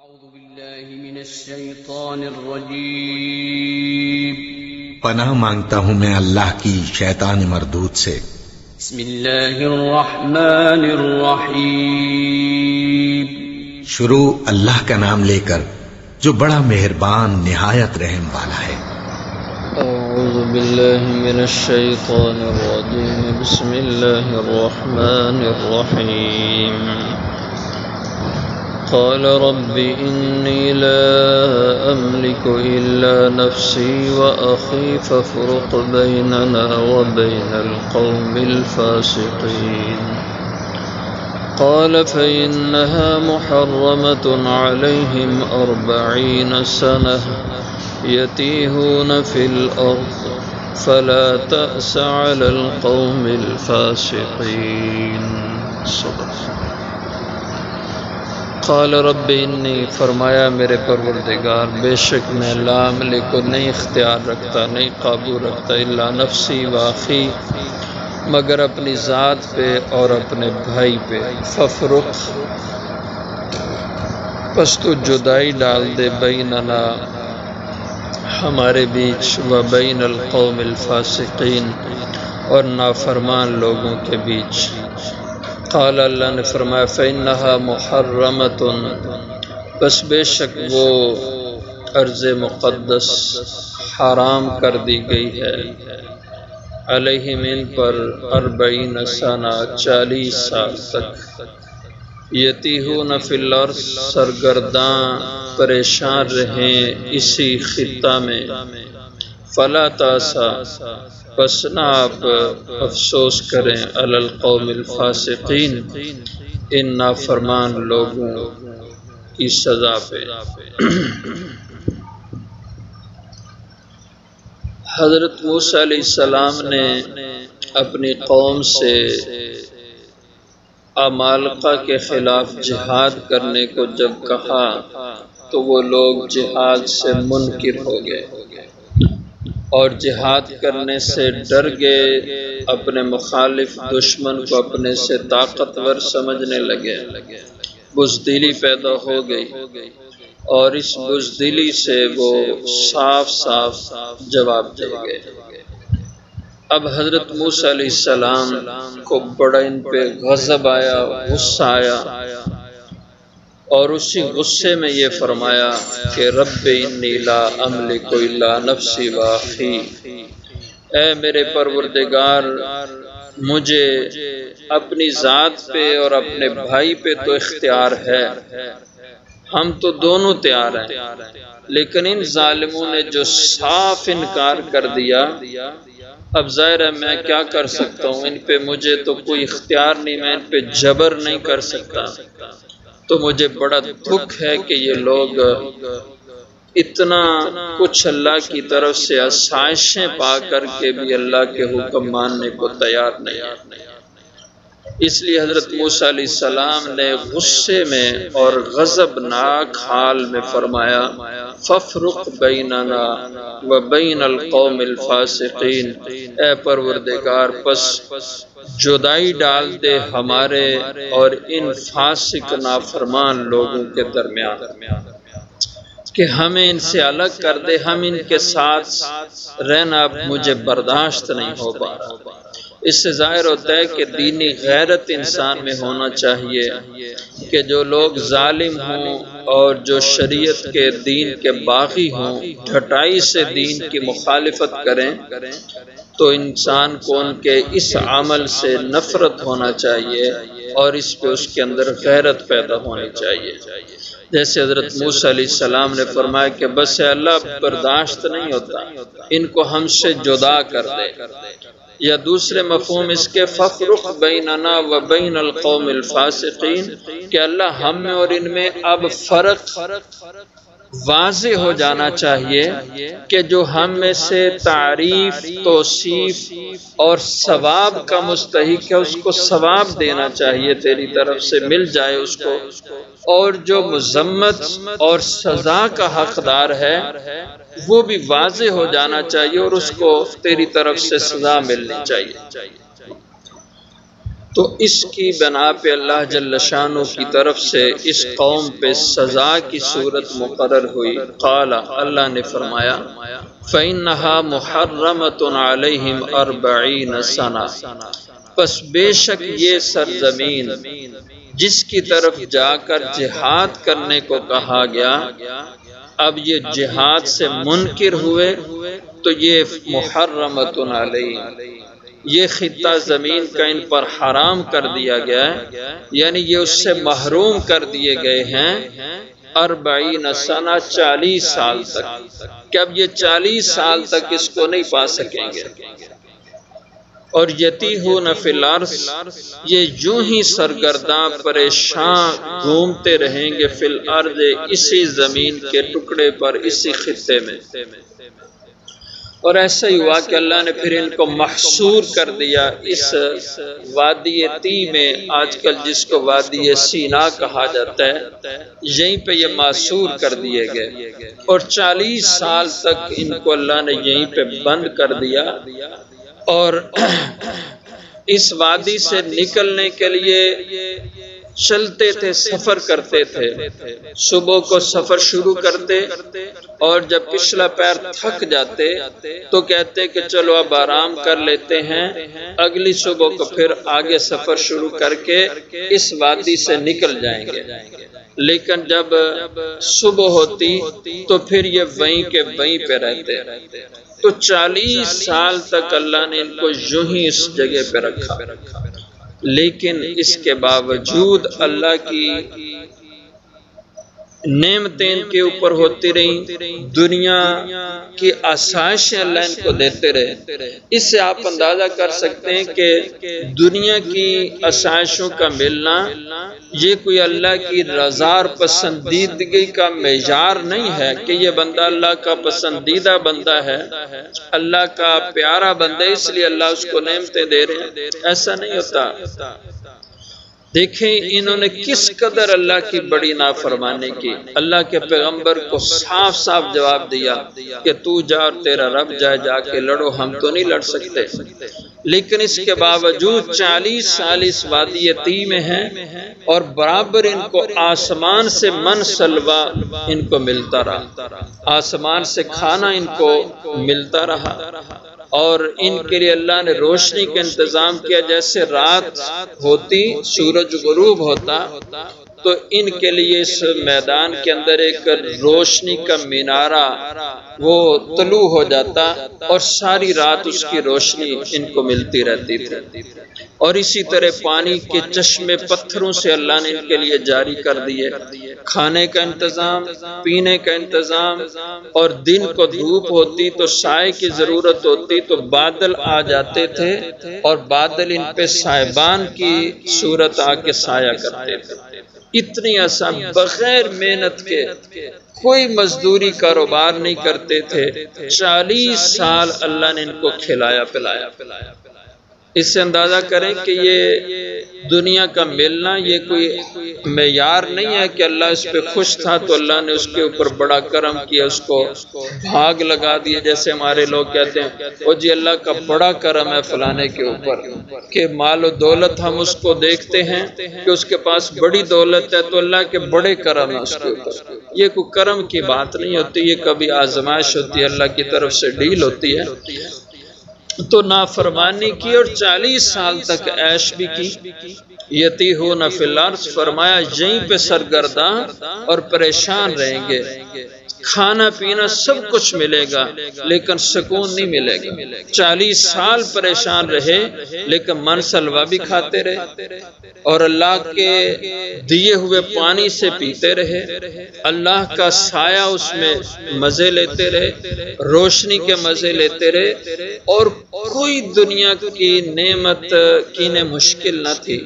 أعوذ بالله من الشيطان الرجيم پناہ مانگتا ہوں میں اللہ کی شیطان مردود سے۔ بسم الله الرحمن الرحيم شروع اللہ کا نام لے کر جو بڑا مہربان نہایت رحم والا ہے۔ أعوذ بالله من الشيطان الرجيم بسم الله الرحمن الرحيم قال رب إني لا أملك إلا نفسي وأخي فافرق بيننا وبين القوم الفاسقين قال فإنها محرمة عليهم 40 سنة يتيهون في الأرض فلا تأس على القوم الفاسقين قال رب انی فرمایا میرے پروردگار بے شک میں لا املک نہیں اختیار رکھتا نہیں قابو رکھتا الا نفسی و اخی مگر اپنی ذات پہ اور اپنے بھائی پہ ففرق پس تو جدائی ڈال دے بیننا ہمارے بیچ و بین القوم الفاسقین اور نافرمان لوگوں کے بیچ۔ قال اللہ نے فرمایا فإنها محرمۃ بس بے شک وہ ارض مقدس حرام کر دی گئی ہے علیہم ان پر 40 سنہ 40 سال تک یتیہون فی الارض سرگرداں پریشان رہیں اسی خطہ میں فلا تاسا پس نہ آپ افسوس کریں علی القوم الفاسقین ان نافرمان لوگوں کی سزا پہ۔ حضرت موسیٰ علیہ السلام نے اپنی قوم سے عمالقہ کے خلاف جہاد کرنے کو جب کہا تو وہ لوگ جہاد سے منکر ہو گئے اور جہاد کرنے سے ڈر گئے، اپنے مخالف دشمن کو اپنے سے طاقتور سمجھنے لگے، بزدلی پیدا ہو گئی اور اس بزدلی سے وہ صاف صاف جواب دے گئے۔ اب حضرت موسیٰ علیہ السلام کو بڑا ان پہ غضب آیا، غصہ آیا اور اسی غصے میں یہ فرمایا کہ رب انی لا املک الا نفسی و اخی، اے میرے پروردگار مجھے اپنی ذات پہ اور اپنے بھائی پہ تو اختیار ہے، ہم تو دونوں تیار ہیں، لیکن ان ظالموں نے جو صاف انکار کر دیا، اب ظاہر ہے میں کیا کر سکتا ہوں، ان پہ مجھے تو کوئی اختیار نہیں، میں ان پہ جبر نہیں کر سکتا، تو مجھے بڑا دکھ ہے کہ یہ لوگ اتنا کچھ اللہ کی طرف سے آسائشیں پا کر کے بھی اللہ کے حکم ماننے کو تیار نہیں۔ اس لیے حضرت موسیٰ علیہ السلام نے غصے میں اور غضبناک حال میں فرمایا فَافْرُقْ بَيْنَنَا وَبَيْنَ الْقَوْمِ الْفَاسِقِينَ، اے پروردگار پس جدائی ڈال دے ہمارے اور ان فاسق نافرمان لوگوں کے درمیان، کہ ہمیں ان سے الگ کر دے، ہم ان کے ساتھ رہنا اب مجھے برداشت نہیں ہو پا رہا۔ اس سے ظاہر ہوتا ہے کہ دینی غیرت انسان میں ہونا چاہیے کہ جو لوگ ظالم ہوں اور جو شریعت کے دین کے باغی ہوں، ڈھٹائی سے دین کی مخالفت کریں، تو انسان کو ان کے اس عمل سے نفرت ہونا چاہیے اور اس پہ اس کے اندر غیرت پیدا ہونی چاہیے۔ جیسے حضرت موسیٰ علیہ السلام نے فرمایا کہ بس اللہ برداشت نہیں ہوتا، ان کو ہم سے جدا کر دے، یا دوسرے مفہوم اس کے فَافْرُقْ بَيْنَنَا وَبَيْنَ الْقَوْمِ الْفَاسِقِينَ کہ اللہ ہم میں اور ان میں اب فرق واضح ہو جانا چاہیے کہ جو ہم میں سے تعریف، توصیف اور ثواب کا مستحق ہے اس کو ثواب دینا چاہیے، تیری طرف سے مل جائے اس کو، اور جو مذمت اور سزا کا حقدار ہے وہ بھی واضح ہو جانا چاہیے اور اس کو تیری طرف سے سزا ملنی چاہیے۔ تو اس کی بنا پہ اللہ جل شانہ کی طرف سے اس قوم پہ سزا کی صورت مقرر ہوئی۔ قال، اللہ نے فرمایا، فَإِنَّهَا مُحَرَّمَةٌ عَلَيْهِمْ 40 سَنَةً، پس بے شک یہ سرزمین جس کی طرف جا کر جہاد کرنے کو کہا گیا، اب یہ جہاد سے منکر ہوئے تو یہ محرمۃ علیہم، یہ خطہ زمین کا ان پر حرام کر دیا گیا ہے، یعنی یہ اس سے محروم کر دیے گئے ہیں 40 سنہ، 40 سال تک، کہ اب یہ 40 سال تک اس کو نہیں پا سکیں گے۔ اور یتیہون فی الارض، یہ یوں ہی سرگرداں پریشان گھومتے رہیں گے فی الارض، اسی زمین کے ٹکڑے پر، اسی خطے میں۔ اور ایسا ہی ہوا کہ اللہ نے پھر ان کو محصور کر دیا اس وادی تی میں، آج کل جس کو وادی سینا کہا جاتا ہے، یہیں پہ یہ محصور کر دیے گئے، اور 40 سال تک ان کو اللہ نے یہیں پہ بند کر دیا۔ اور اس وادی سے نکلنے کے لیے چلتے تھے، سفر کرتے تھے، صبح کو سفر شروع کرتے، اور جب پچھلا پیر تھک جاتے تو کہتے کہ چلو اب آرام کر لیتے ہیں، اگلی صبح کو پھر آگے سفر شروع کر کے اس وادی سے نکل جائیں گے۔ لیکن جب صبح ہوتی تو پھر یہ وہیں کے وہیں پہ رہتے۔ تو 40 سال تک اللہ نے ان کو یوں ہی اس جگہ پہ رکھا، لیکن اس کے باوجود اللہ کی نعمتیں ان کے اوپر ہوتی رہیں، دنیا کی آسائشیں اللہ ان کو دیتے رہے۔ اس سے آپ اندازہ کر سکتے ہیں کہ دنیا کی آسائشوں کا ملنا یہ کوئی اللہ کی رضا اور پسندیدگی کا معیار نہیں ہے کہ یہ بندہ اللہ کا پسندیدہ بندہ ہے، اللہ کا پیارا بندہ، اس لیے اللہ اس کو نعمتیں دے رہے ہیں، ایسا نہیں ہوتا۔ دیکھیں انہوں نے کس قدر اللہ کی بڑی نافرمانی کی۔ اللہ کے پیغمبر کو صاف صاف جواب دیا کہ تو جا اور تیرا رب جائے، جا کے لڑو، ہم تو نہیں لڑ سکتے۔ لیکن اس کے باوجود 40 سال اس وادی تی میں ہیں، اور برابر ان کو آسمان سے من سلوا ان کو ملتا رہا، آسمان سے کھانا ان کو ملتا رہا، اور ان کے لیے اللہ نے روشنی کا انتظام کیا۔ جیسے رات ہوتی، سورج غروب ہوتا، تو ان کے لیے اس میدان کے اندر ایک روشنی کا مینارہ وہ طلوع ہو جاتا، اور ساری رات اس کی روشنی ان کو ملتی رہتی تھی۔ اور اسی طرح پانی کے چشمے پتھروں سے اللہ نے ان کے لیے جاری کر دیے، کھانے کا انتظام، پینے کا انتظام، اور دن کو دھوپ ہوتی تو سائے کی ضرورت ہوتی تو بادل آ جاتے تھے، اور بادل ان پہ سائبان کی صورت آ کے سایہ کرتے تھے۔ اتنی آسان، بغیر محنت کے، کوئی مزدوری کاروبار نہیں کرتے تھے، 40 سال اللہ نے ان کو کھلایا پلایا۔ اس سے اندازہ کریں کہ یہ دنیا کا ملنا یہ کوئی معیار نہیں ہے کہ اللہ اس پہ خوش تھا تو اللہ نے اس کے اوپر بڑا کرم کیا، اس کو بھاگ لگا دیا، جیسے ہمارے لوگ کہتے ہیں او جی اللہ کا بڑا کرم ہے فلانے کے اوپر، کہ مال و دولت ہم اس کو دیکھتے ہیں کہ اس کے پاس بڑی دولت ہے تو اللہ کے بڑے کرم ہے اس کے اوپر۔ یہ کوئی کرم کی بات نہیں ہوتی، یہ کبھی آزمائش ہوتی ہے، اللہ کی طرف سے ڈیل ہوتی ہے۔ تو نافرمانی کی اور 40 سال تک عیش بھی کی۔ یتیہون فی الارض، فرمایا یہیں پہ سرگرداں اور پریشان رہیں گے، کھانا پینا سب کچھ ملے گا لیکن سکون نہیں ملے گا۔ 40 سال پریشان رہے لیکن من سلوا بھی کھاتے رہے، اور اللہ کے دیے ہوئے پانی سے پیتے رہے، اللہ کا سایہ اس میں مزے لیتے رہے، روشنی کے مزے لیتے رہے، اور کوئی دنیا کی نعمت کی انہیں مشکل نہ تھی۔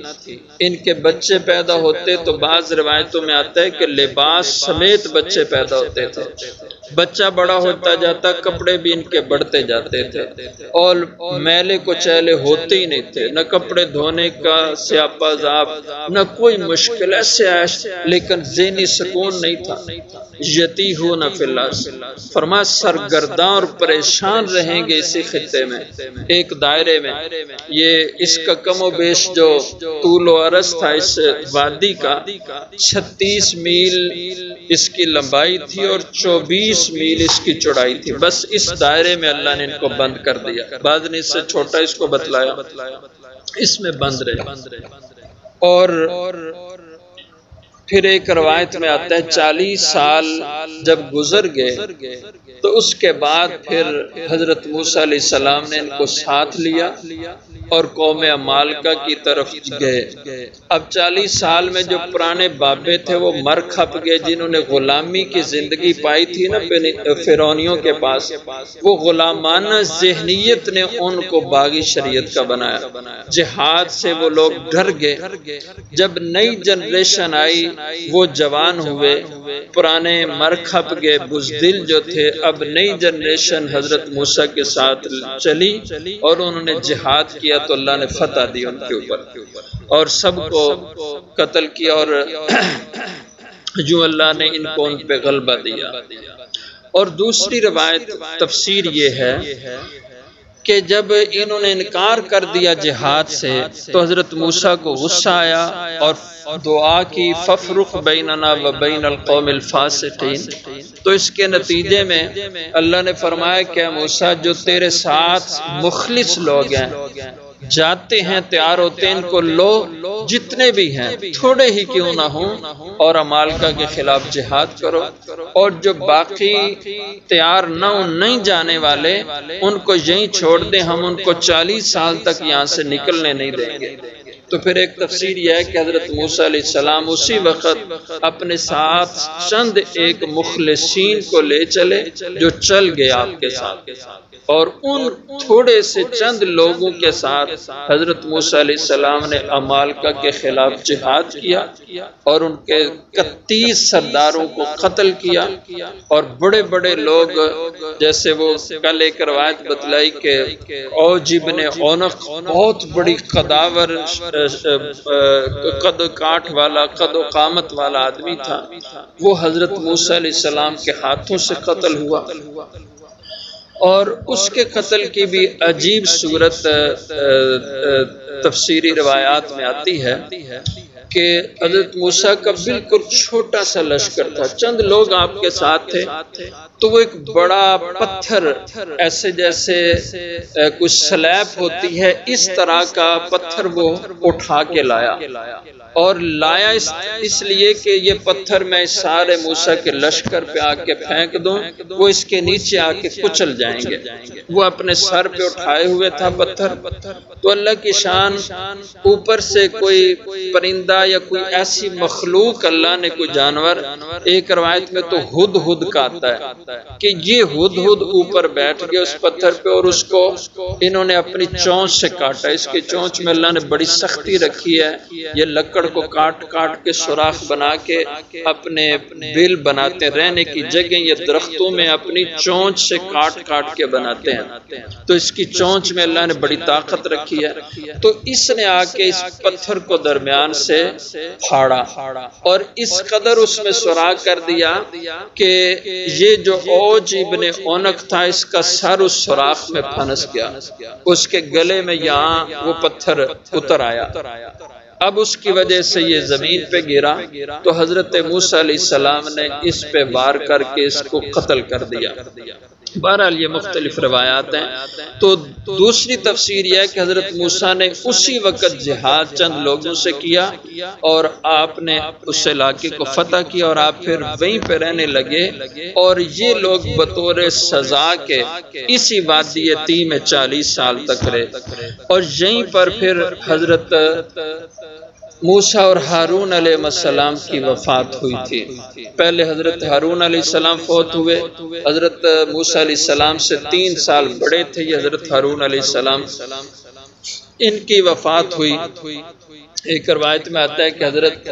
ان کے بچے پیدا ہوتے تو بعض روایتوں میں آتا ہے کہ لباس سمیت بچے پیدا ہوتے تھے، بچہ بڑا ہوتا جاتا، کپڑے بھی ان کے بڑھتے جاتے تھے اور میلے کو چیلے ہوتے ہی نہیں تھے، نہ کپڑے دھونے کا سیاپا زاب، نہ کوئی مشکل، ایسے عیش، لیکن ذہنی سکون نہیں تھا۔ یتیہون فی اللہ، فرما سرگرداں اور پریشان رہیں گے اسی خطے میں، ایک دائرے میں۔ یہ اس کا کم و بیش جو طول و عرض تھا اس وادی کا، 36 میل اس کی لمبائی تھی اور 24 میل اس کی چوڑائی تھی۔ بس اس دائرے میں اللہ نے ان کو بند کر دیا۔ بعد نے اس سے چھوٹا اس کو بتلایا، اس میں بند رہے۔ اور پھر ایک روایت میں آتا ہے 40 سال جب گزر گئے تو اس کے بعد پھر حضرت موسیٰ علیہ السلام نے ان کو ساتھ لیا اور قوم عمالقہ کی طرف گئے۔ اب 40 سال میں جو پرانے بابے تھے وہ مر کھپ گئے، جنہوں نے غلامی کی زندگی پائی تھی نا فرعونیوں کے پاس، وہ غلامانہ ذہنیت نے ان کو باغی شریعت کا بنایا۔ جہاد سے وہ لوگ ڈر گئے۔ جب نئی جنریشن آئی وہ جوان ہوئے، پرانے مر کھپ گئے، بزدل جو تھے۔ اب نئی جنریشن حضرت موسیٰ کے ساتھ چلی اور انہوں نے جہاد کیا تو اللہ نے فتح دی ان کے اوپر اور سب کو قتل کیا، اور جو اللہ نے ان کو ان پہ غلبہ دیا۔ اور دوسری روایت تفسیر یہ ہے کہ جب انہوں نے انکار کر دیا جہاد سے تو حضرت موسیٰ کو غصہ آیا اور دعا کی فَفْرُقْ بَيْنَنَا وَبَيْنَ الْقَوْمِ الْفَاسِقِينَ، تو اس کے نتیجے میں اللہ نے فرمایا کہ موسیٰ جو تیرے ساتھ مخلص لوگ ہیں، جاتے ہیں تیار ہوتے ہیں، ان کو لو، جتنے بھی ہیں تھوڑے ہی کیوں نہ ہوں، اور عمالقہ کے خلاف جہاد کرو، اور جو باقی تیار نہیں جانے والے ان کو یہیں چھوڑ دیں، ہم ان کو 40 سال تک یہاں سے نکلنے نہیں دیں گے۔ تو پھر ایک تفسیر یہ ہے کہ حضرت موسیٰ علیہ السلام اسی وقت اپنے ساتھ چند ایک مخلصین کو لے چلے جو چل گئے آپ کے ساتھ، اور ان تھوڑے سے چند لوگوں کے ساتھ حضرت موسیٰ علیہ السلام نے عمالقہ کے خلاف جہاد کیا اور ان کے 31 سرداروں کو قتل کیا، اور بڑے بڑے لوگ جیسے وہ کل ایک روایت بتلائی کہ اوج ابن عنق بہت بڑی قداور قد کاٹ والا، قد و قامت والا آدمی تھا، وہ حضرت موسیٰ علیہ السلام کے ہاتھوں سے قتل ہوا۔ اور اس کے قتل کی بھی عجیب صورت تفسیری روایات میں آتی ہے کہ حضرت موسیٰ کا بالکل چھوٹا سا لشکر تھا، چند لوگ آپ کے ساتھ تھے، تو وہ ایک بڑا پتھر، ایسے جیسے کچھ سلیب ہوتی ہے اس طرح کا پتھر وہ اٹھا کے لایا، اور لایا اس لیے کہ یہ پتھر میں سارے موسیٰ کے لشکر پہ آ کے پھینک دوں، وہ اس کے نیچے آ کے کچل جائیں گے۔ وہ اپنے سر پہ اٹھائے ہوئے تھا پتھر، تو اللہ کی شان، اوپر سے کوئی پرندہ یا کوئی ایسی مخلوق اللہ نے کوئی جانور، ایک روایت میں تو ہدہد کا آتا ہے کہ یہ ہدہد اوپر بیٹھ گیا اس پتھر پہ، اور اس کو انہوں نے اپنی چونچ سے کاٹا۔ اس کی چونچ میں اللہ نے بڑی سختی رکھی ہے، یہ لکڑ کو کاٹ کاٹ کے سوراخ بنا کے اپنے بل بناتے، رہنے کی جگہ یہ درختوں میں اپنی چونچ سے کاٹ کاٹ کے بناتے ہیں، تو اس کی چونچ میں اللہ نے بڑی طاقت رکھی ہے۔ تو اس نے آ کے اس پتھر کو درمیان سے پھاڑا اور اس قدر اس میں سوراخ کر دیا کہ یہ جو اوج ابن عنق تھا اس کا سر اس سوراخ میں پھنس گیا، اس کے گلے میں یہاں وہ پتھر اتر آیا۔ اب اس کی وجہ سے یہ زمین پہ گرا تو حضرت موسیٰ علیہ السلام نے اس پہ وار کر کے اس کو قتل کر دیا۔ بہرحال یہ مختلف روایات ہیں۔ تو دوسری تفسیر یہ ہے کہ حضرت موسیٰ نے اسی وقت جہاد چند لوگوں سے کیا اور آپ نے اس علاقے کو فتح کیا اور آپ پھر وہیں پہ رہنے لگے، اور یہ لوگ بطور سزا کے اسی وادی طی میں 40 سال تک رہے، اور یہیں پر پھر حضرت موسیٰ اور ہارون علیہ السلام کی وفات ہوئی تھی۔ پہلے حضرت ہارون علیہ السلام فوت ہوئے، حضرت موسیٰ علیہ السلام سے 3 سال بڑے تھے یہ حضرت ہارون علیہ السلام، ان کی وفات ہوئی۔ ایک روایت میں آتا ہے کہ حضرت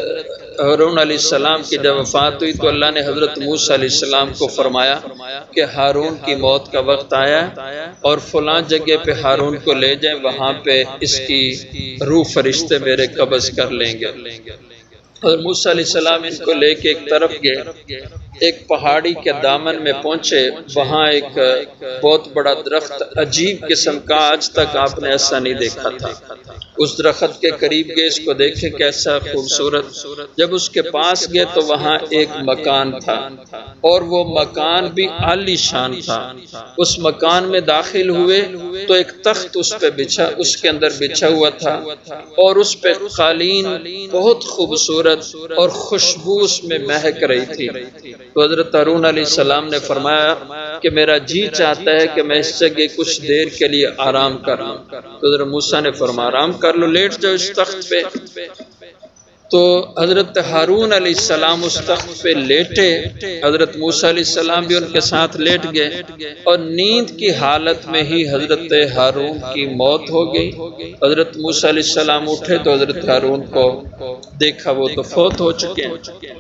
ہارون علیہ السلام کی جب وفات ہوئی تو اللہ نے حضرت موسیٰ علیہ السلام کو فرمایا کہ ہارون کی موت کا وقت آیا اور فلاں جگہ پہ ہارون کو لے جائیں، وہاں پہ اس کی روح فرشتے میرے قبض کر لیں گے۔ اور موسیٰ علیہ السلام ان کو لے کے ایک طرف گئے، ایک پہاڑی کے دامن میں پہنچے، وہاں ایک بہت بڑا درخت عجیب قسم کا، آج تک آپ نے ایسا نہیں دیکھا تھا۔ اس درخت کے قریب گئے، اس کو دیکھے کیسا خوبصورت۔ جب اس کے پاس گئے تو وہاں ایک مکان تھا اور وہ مکان بھی عالی شان تھا۔ اس مکان میں داخل ہوئے تو ایک تخت اس کے اندر بچھا ہوا تھا اور اس پہ قالین بہت خوبصورت اور خوشبو اس میں مہک رہی تھی۔ تو حضرت ہارون علیہ السلام نے فرمایا کہ میرا جی چاہتا ہے کہ میں اس جگہ کچھ دیر کے لیے آرام کر لوں۔ تو حضرت موسیٰ نے فرمایا آرام کر لو، لیٹ جاؤ اس تخت پہ۔ تو حضرت ہارون علیہ السلام اس تخت پہ لیٹے، حضرت موسیٰ علیہ السلام بھی ان کے ساتھ لیٹ گئے اور نیند کی حالت میں ہی حضرت ہارون کی موت ہو گئی۔ حضرت موسیٰ علیہ السلام اٹھے تو حضرت ہارون کو دیکھا وہ تو فوت ہو چکے ہیں،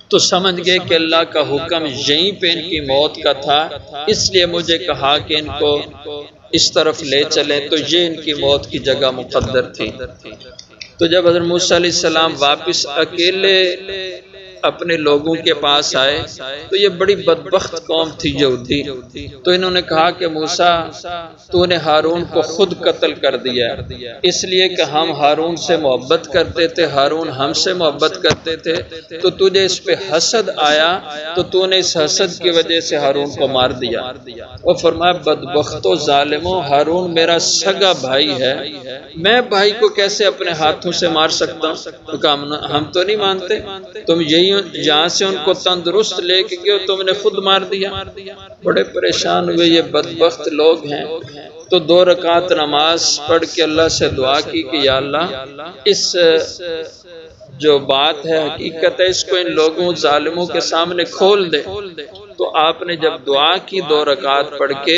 تو سمجھ گئے کہ اللہ کا حکم یہیں پہ ان کی موت کا تھا، اس لیے مجھے کہا کہ ان کو اس طرف لے چلیں، تو یہ ان کی موت کی جگہ مقدر تھی۔ تو جب حضرت موسیٰ علیہ السلام واپس اکیلے اپنے لوگوں کے پاس آئے تو یہ بڑی بدبخت قوم تھی یہودی، تو انہوں نے کہا کہ موسیٰ تو نے ہارون کو خود قتل کر دیا، اس لیے کہ ہم ہارون سے محبت کرتے تھے، ہارون ہم سے محبت کرتے تھے، تو تجھے اس پہ حسد آیا تو تو نے اس حسد کی وجہ سے ہارون کو مار دیا۔ وہ فرمایا بدبختو ظالمو، ہارون میرا سگا بھائی ہے، میں بھائی کو کیسے اپنے ہاتھوں سے مار سکتا ہوں؟ کہا ہم تو نہیں مانتے، تم یہی جہاں سے ان کو تندرست لے کے گئے تم نے خود مار دیا۔ بڑے پریشان ہوئے، یہ بدبخت لوگ ہیں۔ تو 2 رکعت نماز پڑھ کے اللہ سے دعا کی کہ یا اللہ اس جو بات ہے حقیقت ہے اس کو ان لوگوں ظالموں کے سامنے کھول دے۔ تو آپ نے جب دعا کی 2 رکعت پڑھ کے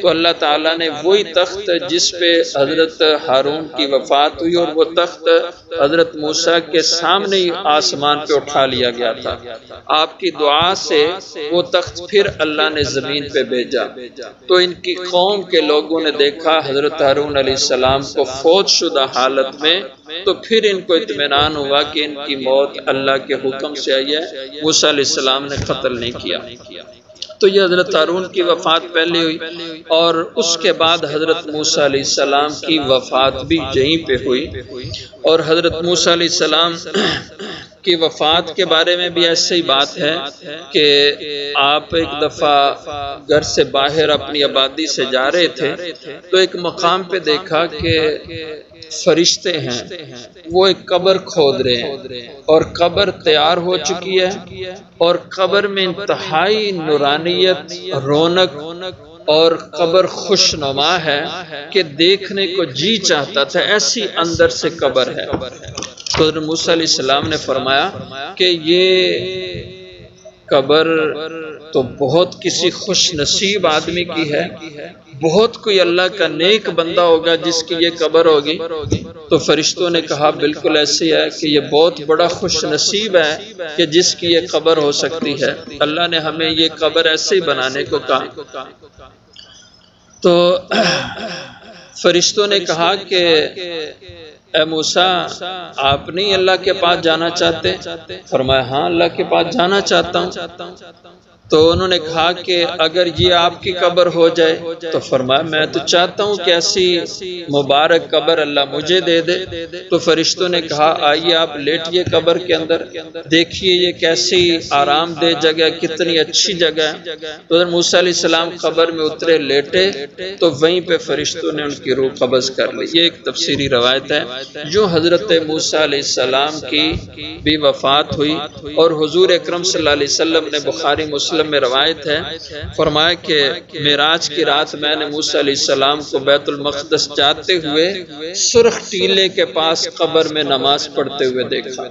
تو اللہ تعالیٰ نے وہی تخت جس پہ حضرت ہارون کی وفات ہوئی اور وہ تخت حضرت موسیٰ کے سامنے ہی آسمان پہ اٹھا لیا گیا تھا، آپ کی دعا سے وہ تخت پھر اللہ نے زمین پہ بھیجا۔ تو ان کی قوم کے لوگوں نے دیکھا حضرت ہارون علیہ السلام کو فوت شدہ حالت میں، تو پھر ان کو اطمینان ہوا کہ ان کی موت اللہ کے حکم سے آئی ہے، موسیٰ علیہ السلام نے قتل نہیں کیا۔ تو یہ حضرت ہارون کی وفات پہلے ہوئی اور اس کے بعد حضرت موسیٰ علیہ السلام کی وفات بھی یہیں پہ ہوئی۔ اور حضرت موسیٰ علیہ السلام کی وفات کے بارے میں بھی ایسی بات ہے کہ آپ ایک دفعہ گھر سے باہر اپنی آبادی سے جا رہے تھے تو ایک مقام پہ دیکھا کہ فرشتے ہیں، وہ ایک قبر کھود رہے ہیں اور قبر تیار ہو چکی ہے اور قبر میں انتہائی نورانیت، رونق اور قبر خوشنما ہے کہ دیکھنے کو جی چاہتا تھا، ایسی اندر سے قبر ہے۔ تو حضرت موسیٰ علیہ السلام نے فرمایا کہ یہ قبر تو بہت کسی خوش نصیب آدمی کی ہے، بہت کوئی اللہ کا نیک بندہ ہوگا جس کی یہ قبر ہوگی۔ تو فرشتوں نے کہا بالکل ایسے ہے کہ یہ بہت بڑا خوش نصیب ہے کہ جس کی یہ قبر ہو سکتی ہے، اللہ نے ہمیں یہ قبر ایسے ہی بنانے کو کہا۔ تو فرشتوں نے کہا کہ اے موسیٰ آپ نہیں اللہ کے پاس جانا چاہتے؟ فرمایا ہاں اللہ کے پاس جانا چاہتا ہوں۔ تو انہوں نے کہا کہ اگر یہ آپ کی قبر ہو جائے تو فرمایا میں تو چاہتا ہوں کہ ایسی مبارک قبر اللہ مجھے دے دے۔ تو فرشتوں نے کہا آئیے آپ لیٹیے قبر کے اندر، دیکھیے یہ کیسی آرام دہ جگہ، کتنی اچھی جگہ ہے۔ تو حضرت موسیٰ علیہ السلام قبر میں اترے، لیٹے تو وہیں پہ فرشتوں نے ان کی روح قبض کر لی۔ یہ ایک تفسیری روایت ہے جو حضرت موسیٰ علیہ السلام کی بھی وفات ہوئی اور حضور اکرم صلی اللہ علیہ وسلم نے بخاری مسلم میں روایت ہے، فرمایا کہ معراج کی رات میں نے موسیٰ علیہ السلام کو بیت المقدس جاتے ہوئے سرخ ٹیلے کے پاس قبر میں نماز پڑھتے ہوئے دیکھا۔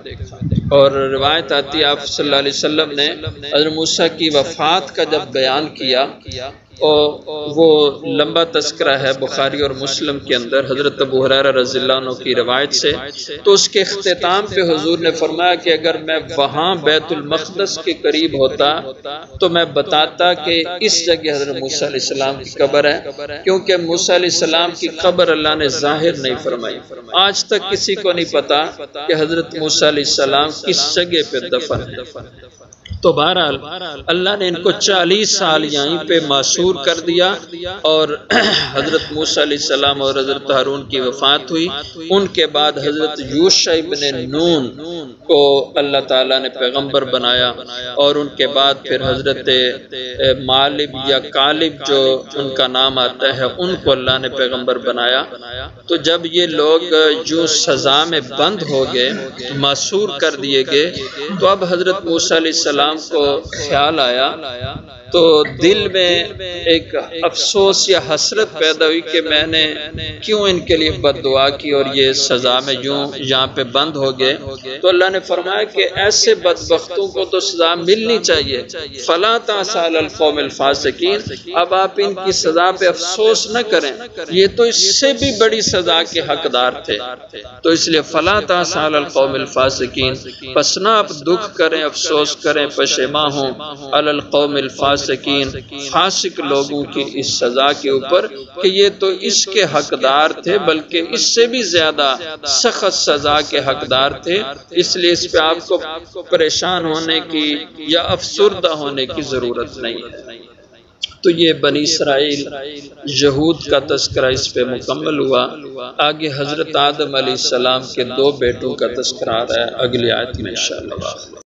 اور روایت آتی ہے آپ صلی اللہ علیہ وسلم نے حضرت موسیٰ کی وفات کا جب بیان کیا وہ لمبا تذکرہ ہے بخاری اور مسلم کے اندر حضرت ابو ہریرہ رضی اللہ عنہ کی روایت سے۔ تو اس کے اختتام پہ حضور نے فرمایا کہ اگر میں وہاں بیت المقدس کے قریب ہوتا تو میں بتاتا کہ اس جگہ حضرت موسیٰ علیہ السلام کی قبر ہے، کیونکہ موسیٰ علیہ السلام کی قبر اللہ نے ظاہر نہیں فرمائی۔ آج تک کسی کو نہیں پتا کہ حضرت موسیٰ علیہ السلام کس جگہ پہ دفن ہے۔ تو بہرحال اللہ نے ان کو 40 سال یہیں پہ معصور کر دیا، اور حضرت موسیٰ علیہ السلام اور حضرت ہارون کی وفات ہوئی۔ ان کے بعد حضرت یوشع ابن نون کو اللہ تعالیٰ نے پیغمبر بنایا، اور ان کے بعد پھر حضرت مالب یا کالب جو ان کا نام آتا ہے ان کو اللہ نے پیغمبر بنایا۔ تو جب یہ لوگ جو سزا میں بند ہو گئے، معصور کر دیے گئے، تو اب حضرت موسیٰ علیہ السلام کو خیال آیا، تو دل میں ایک افسوس یا حسرت پیدا ہوئی کہ میں نے کیوں ان کے لیے بد دعا کی اور یہ سزا میں یوں یہاں پہ بند ہو گئے۔ تو اللہ نے فرمایا کہ ایسے بدبختوں کو تو سزا ملنی چاہیے، فَلَا تَعْسَ عَلَى الْقَوْمِ الْفَاسِقِينَ، اب آپ ان کی سزا پہ افسوس نہ کریں، یہ تو اس سے بھی بڑی سزا کے حقدار تھے۔ تو اس لیے فَلَا تَعْسَ عَلَى الْقَوْمِ الْفَاسِقِينَ، پس نہ آپ دکھ کریں، افسوس کریں، پشیماں ہوں عَلَى الْقَوْمِ الْفَاسِقِينَ، فاسق لوگوں کی اس سزا کے اوپر کہ یہ تو اس کے حقدار تھے، بلکہ اس سے بھی زیادہ سخت سزا کے حقدار تھے۔ اس لیے اس پہ آپ کو پریشان ہونے کی یا افسردہ ہونے کی ضرورت نہیں ہے۔ تو یہ بنی اسرائیل یہود کا تذکرہ اس پہ مکمل ہوا۔ آگے حضرت آدم علیہ السلام کے 2 بیٹوں کا تذکرہ آ رہا ہے اگلی آیت میں انشاءاللہ۔